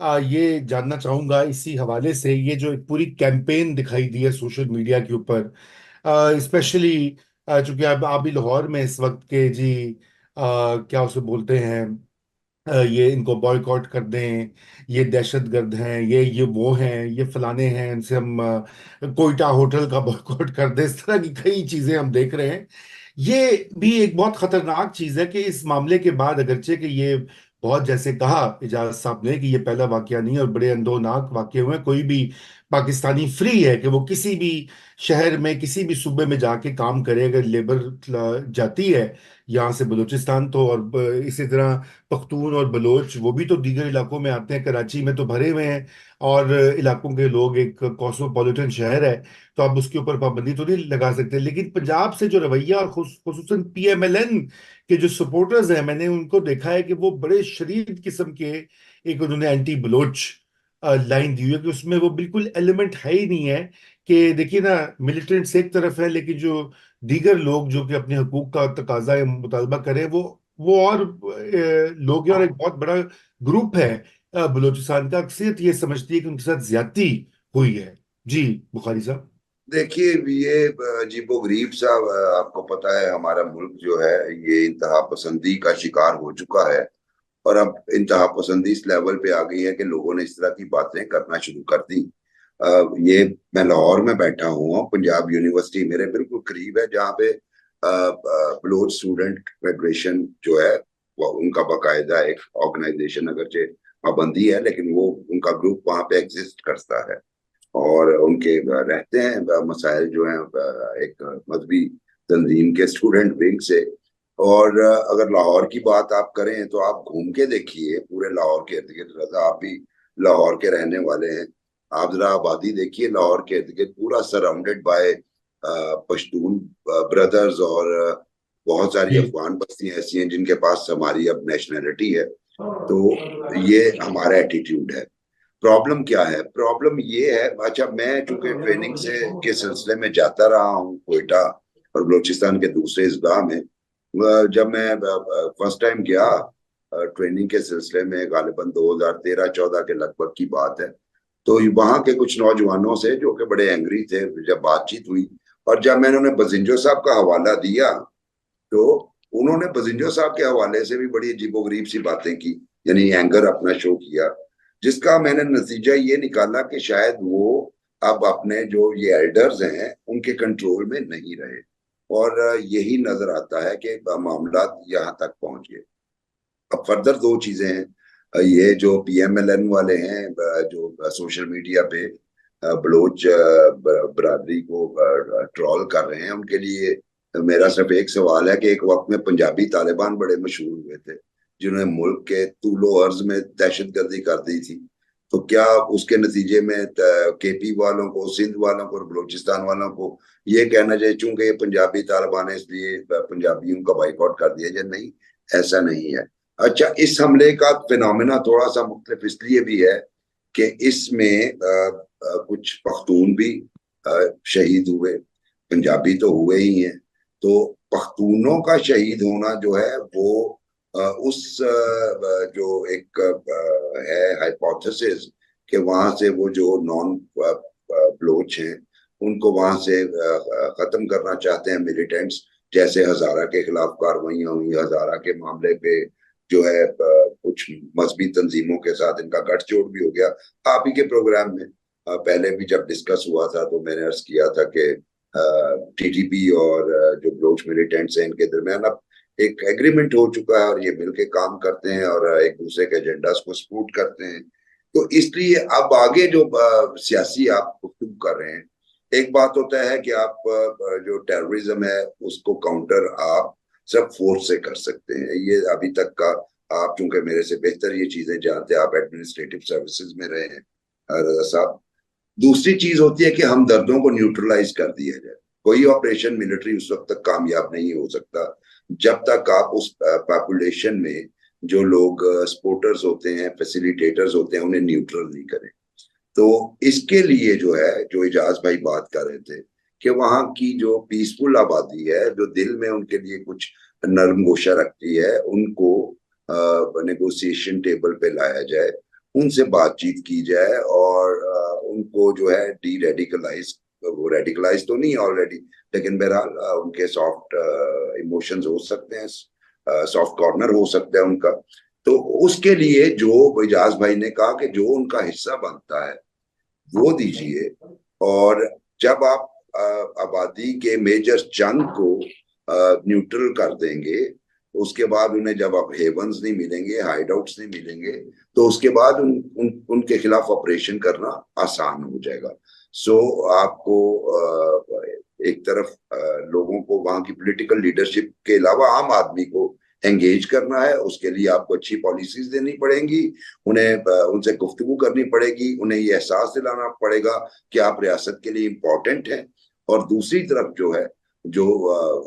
ये जानना चाहूंगा इसी हवाले से, ये जो एक पूरी कैंपेन दिखाई दी है सोशल मीडिया के ऊपर, स्पेशली चूंकि आप भी लाहौर में इस वक्त के जी, क्या उसे बोलते हैं, ये इनको बॉयकॉट कर दें, ये दहशतगर्द हैं, ये वो हैं, ये फलाने हैं, इनसे हम कोयटा होटल का बॉयकॉट कर दें, इस तरह की कई चीजें हम देख रहे हैं। ये भी एक बहुत खतरनाक चीज है कि इस मामले के बाद, अगरचे कि ये बहुत, जैसे कहा इजाज साहब ने, कि ये पहला वाकया नहीं है और बड़े अंदोनाक वाकये हुए हैं, कोई भी पाकिस्तानी फ्री है कि वो किसी भी शहर में किसी भी सूबे में जाके काम करे, अगर लेबर जाती है यहाँ से बलूचिस्तान तो, और इसी तरह पख्तून और बलोच वो भी तो दीगर इलाकों में आते हैं, कराची में तो भरे हुए हैं, और इलाकों के लोग, एक कॉस्मोपॉलिटन शहर है, तो आप उसके ऊपर पाबंदी तो नहीं लगा सकते। लेकिन पंजाब से जो रवैया, और खुसूसन पीएमएलएन के जो सपोर्टर्स हैं, मैंने उनको देखा है कि वो बड़े शरीफ किस्म के, एक उन्होंने एंटी बलोच लाइन दी हुई है, कि उसमें वो बिल्कुल एलिमेंट है ही नहीं है कि देखिए ना, मिलिटेंट्स एक तरफ है, लेकिन जो दीगर लोग जो कि अपने हकूक का तकाजा या मुतालबा करें, वो और लोग हैं, और एक बहुत बड़ा ग्रुप है बलूचिस्तान का, अक्सरियत ये समझती है कि उनके साथ ज्यादती हुई है। जी, बुखारी साहब। देखिए, ये अजीबो गरीब सा, आपको पता है हमारा मुल्क जो है ये इंतहा पसंदी का शिकार हो चुका है। और अब इंतहा पसंदी इस लेवल पे आ गई है कि लोगों ने इस तरह की बातें करना शुरू कर दी। ये मैं लाहौर में बैठा हूँ, पंजाब यूनिवर्सिटी मेरे बिल्कुल करीब है, जहाँ पे बलोच स्टूडेंट फेडरेशन जो है वो उनका बाकायदा एक ऑर्गेनाइजेशन, अगरचे पाबंदी है लेकिन वो उनका ग्रुप वहाँ पे एग्जिस्ट करता है। और उनके रहते हैं मसाइल जो हैं एक मजहबी तंजीम के स्टूडेंट विंग से। और अगर लाहौर की बात आप करें तो आप घूम के देखिए पूरे लाहौर के इर्द गिर्द। रजा, आप भी लाहौर के रहने वाले हैं, आप जरा आबादी देखिए लाहौर के इर्द गिर्द, पूरा सराउंडेड बाय पश्तून ब्रदर्स। और बहुत सारी जी। अफगान बस्तियां ऐसी हैं जिनके पास हमारी अब नेशनैलिटी है। तो ये हमारा एटीट्यूड है। प्रॉब्लम क्या है? प्रॉब्लम ये है, अच्छा मैं चूंकि ट्रेनिंग से के सिलसिले में जाता रहा हूँ कोयटा और बलूचिस्तान के दूसरे इजला में। जब मैं फर्स्ट टाइम गया ट्रेनिंग के सिलसिले में, गालिबन 2013-14 के लगभग की बात है, तो वहां के कुछ नौजवानों से जो कि बड़े एंग्री थे, जब बातचीत हुई और जब मैंने उन्हें बजिंजो साहब का हवाला दिया, तो उन्होंने बजिंजो साहब के हवाले से भी बड़ी अजीबोगरीब सी बातें की, यानी एंगर अपना शो किया। जिसका मैंने नतीजा ये निकाला कि शायद वो अब अपने जो ये एल्डर्स हैं उनके कंट्रोल में नहीं रहे। और यही नजर आता है कि मामला यहाँ तक पहुंच गए। अब फर्दर दो चीजें हैं। ये जो पीएमएलएन वाले हैं, जो सोशल मीडिया पे बलोच बरादरी को ट्रॉल कर रहे हैं, उनके लिए मेरा सिर्फ एक सवाल है कि एक वक्त में पंजाबी तालिबान बड़े मशहूर हुए थे, जिन्होंने मुल्क के तूलो अर्ज में दहशतगर्दी कर दी थी। तो क्या उसके नतीजे में केपी वालों को, सिंध वालों को और बलूचिस्तान वालों को ये कहना चाहिए चूंकि ये पंजाबी तालिबान है इसलिए पंजाबियों का बाइकआउट कर दिया जाए? नहीं, ऐसा नहीं है। अच्छा, इस हमले का फिनोमेना थोड़ा सा मुख्तलिफ इसलिए भी है कि इसमें कुछ पख्तून भी शहीद हुए, पंजाबी तो हुए ही हैं। तो पख्तूनों का शहीद होना जो है वो उस जो एक है हाइपोथेसिस कि वहां से वो जो नॉन बलोच हैं उनको वहां से खत्म करना चाहते हैं मिलिटेंट्स। जैसे हजारा के खिलाफ कार्रवाइयां हुई, हजारा के मामले पे जो है कुछ मजहबी तंजीमों के साथ इनका गठजोड़ भी हो गया। आप ही के प्रोग्राम में पहले भी जब डिस्कस हुआ था तो मैंने अर्ज किया था कि टीटीपी और जो बलोच मिलिटेंट्स हैं इनके दरमियान अब एक एग्रीमेंट हो चुका है और ये मिलके काम करते हैं और एक दूसरे के एजेंडास को सपोर्ट करते हैं। तो इसलिए अब आगे जो सियासी आप गुफ्तगू कर रहे हैं, एक बात होता है कि आप जो टेररिज्म है उसको काउंटर आप सब फोर्स से कर सकते हैं, ये अभी तक का। आप चूंकि मेरे से बेहतर ये चीजें जानते हैं, आप एडमिनिस्ट्रेटिव सर्विसेज में रहे हैं रजा साहब। दूसरी चीज होती है कि हम दर्दों को न्यूट्रलाइज कर दिया जाए। कोई ऑपरेशन मिलिट्री उस वक्त तक कामयाब नहीं हो सकता जब तक आप उस पॉपुलेशन में जो लोग सपोर्टर्स होते हैं, फैसिलिटेटर्स होते हैं, उन्हें न्यूट्रल नहीं करें। तो इसके लिए जो है, जो इजाज भाई बात कर रहे थे कि वहां की जो पीसफुल आबादी है, जो दिल में उनके लिए कुछ नरम गोशा रखती है, उनको नेगोशिएशन टेबल पे लाया जाए उनसे बातचीत की जाए और उनको जो है डी रेडिकलाइज, वो रेडिकलाइज तो नहीं है ऑलरेडी, लेकिन बहरहाल उनके सॉफ्ट इमोशंस हो सकते हैं, सॉफ्ट कॉर्नर हो सकता है उनका। तो उसके लिए जो इजाज भाई ने कहा कि जो उनका हिस्सा बनता है वो दीजिए, और जब आप आबादी के मेजर चंक को न्यूट्रल कर देंगे, उसके बाद उन्हें जब आप हेवंस नहीं मिलेंगे, हाइड आउट्स नहीं मिलेंगे, तो उसके बाद उनके खिलाफ ऑपरेशन करना आसान हो जाएगा। सो आपको एक तरफ लोगों को, वहां की पॉलिटिकल लीडरशिप के अलावा आम आदमी को एंगेज करना है, उसके लिए आपको अच्छी पॉलिसीज देनी पड़ेंगी, उन्हें उनसे गुफ्तगू करनी पड़ेगी, उन्हें ये एहसास दिलाना पड़ेगा कि आप रियासत के लिए इम्पोर्टेंट हैं। और दूसरी तरफ जो है, जो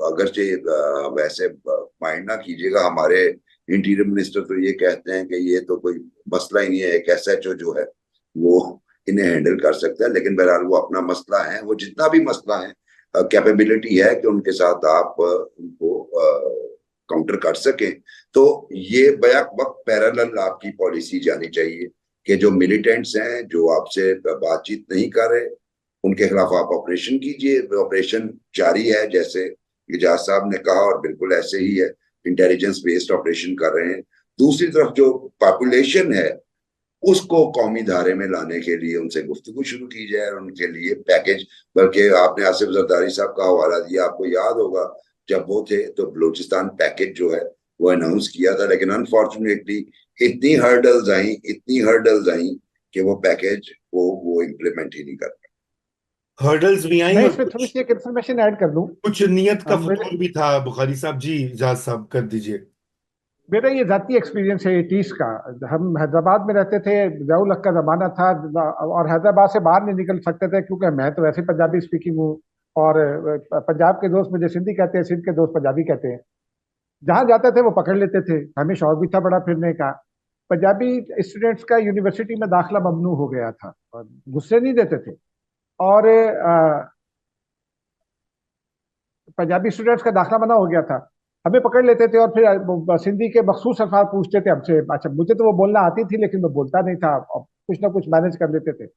अगरचे वैसे माइंड ना कीजिएगा, हमारे इंटीरियर मिनिस्टर तो ये कहते हैं कि ये तो कोई मसला ही नहीं है, एक एसएचओ जो है वो इन्हें हैंडल कर सकता है, लेकिन बहरहाल वो अपना मसला है, वो जितना भी मसला है, कैपेबिलिटी है कि उनके साथ आप उनको काउंटर कर सकें। तो ये बैक वक्त पैरेलल आपकी पॉलिसी जानी चाहिए कि जो मिलिटेंट्स हैं, जो आपसे बातचीत नहीं कर रहे, उनके खिलाफ आप ऑपरेशन कीजिए, ऑपरेशन जारी है जैसे इजाज साहब ने कहा, और बिल्कुल ऐसे ही है, इंटेलिजेंस बेस्ड ऑपरेशन कर रहे हैं। दूसरी तरफ जो पॉपुलेशन है उसको कौमी धारे में लाने के लिए उनसे गुफ्तगू शुरू की जाए, और उनके लिए पैकेज, बल्कि आपने आसिफ जरदारी साहब का हवाला दिया, आपको याद होगा जब वो थे तो बलूचिस्तान पैकेज जो है वो अनाउंस किया था, लेकिन अनफॉर्चुनेटली इतनी हर्डल्स आई कि वो पैकेज वो इम्प्लीमेंट ही नहीं कर पाए। हर्डल्स भी आई, मैं और इसमें थोड़ी सी एक इन्फॉर्मेशन ऐड कर दूं। कुछ नियत का मेरे फतूर भी था। बुखारी साहब जी, इजाज साहब कर दीजिए। मेरा ये जाती एक्सपीरियंस है 80s का। हम हैदराबाद में रहते थे, ज़ियाउल हक का ज़माना था, और हैदराबाद से बाहर नहीं निकल सकते थे क्योंकि मैं तो वैसे पंजाबी स्पीकिंग हूँ, और पंजाब के दोस्त मुझे सिंधी कहते हैं, सिंध के दोस्त पंजाबी कहते हैं। जहाँ जाते थे वो पकड़ लेते थे, हमें शौक भी था बड़ा फिरने का। पंजाबी स्टूडेंट्स का यूनिवर्सिटी में दाखिला ममनू हो गया था, और गुस्से नहीं देते थे। और पंजाबी स्टूडेंट्स का दाखिला मना हो गया था, हमें पकड़ लेते थे, और फिर सिंधी के मखसूस अल्फाज पूछते थे हमसे। अच्छा, मुझे तो वो बोलना आती थी लेकिन मैं बोलता नहीं था, और कुछ ना कुछ मैनेज कर लेते थे।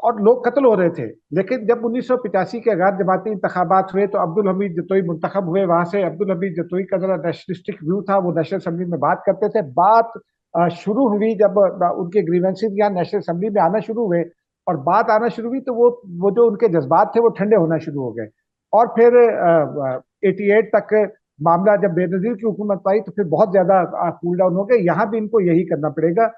और लोग कत्ल हो रहे थे। लेकिन जब 1985 के गैर जमाती इंतखाबात हुए तो अब्दुल हमीद जतोई मुंतखब हुए। वहां से अब्दुल हमीद जतोई का जरा नेशनलिस्टिक व्यू था, वो नेशनल असम्बली में बात करते थे। बात शुरू हुई जब उनके ग्रीवेंसेस यहाँ नेशनल असम्बली में आना शुरू हुए, और बात आना शुरू हुई, तो वो जो उनके जज्बात थे वो ठंडे होना शुरू हो गए। और फिर 88 तक मामला जब बेनजीर की हुकूमत आई तो फिर बहुत ज्यादा कूल डाउन हो गए। यहाँ भी इनको यही करना पड़ेगा।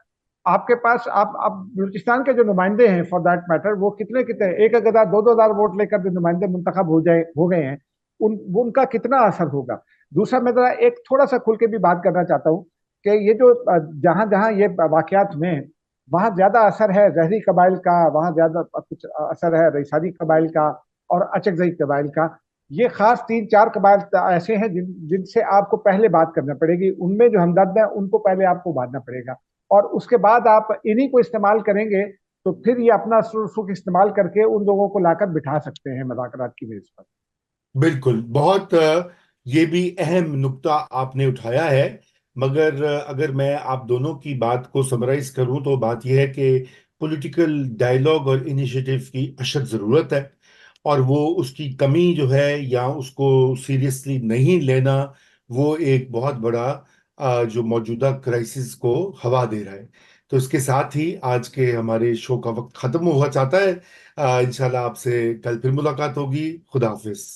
आपके पास आप बलूचिस्तान के जो नुमाइंदे हैं फॉर दैट मैटर, वो कितने कितने, 1,000 2,000 वोट लेकर जो नुमाइंदे मुंतखब हो गए हैं, उनका कितना असर होगा। दूसरा, मैं जरा एक थोड़ा सा खुल के भी बात करना चाहता हूँ कि ये जो जहां जहां ये वाकयात हुए हैं, वहां ज्यादा असर है जहरी कबाइल का, वहां ज्यादा कुछ असर है रईसारी कबाइल का और अचकजई कबाइल का। ये खास 3-4 कबाइल ऐसे हैं जिनसे आपको पहले बात करना पड़ेगी। उनमें जो हमदर्द है उनको पहले आपको बांधना पड़ेगा, और उसके बाद आप इन्हीं को इस्तेमाल करेंगे तो फिर ये अपना सुख इस्तेमाल करके उन लोगों को लाकर बिठा सकते हैं मुज़ाकरात की मेज पर। बिल्कुल, बहुत ये भी अहम नुक्ता आपने उठाया है। मगर अगर मैं आप दोनों की बात को समराइज करूं तो बात यह है कि पॉलिटिकल डायलॉग और इनिशिएटिव की अशद ज़रूरत है, और वो उसकी कमी जो है या उसको सीरियसली नहीं लेना, वो एक बहुत बड़ा जो मौजूदा क्राइसिस को हवा दे रहा है। तो इसके साथ ही आज के हमारे शो का वक्त खत्म हुआ चाहता है। इंशाल्लाह आपसे कल फिर मुलाकात होगी। खुदा हाफिज।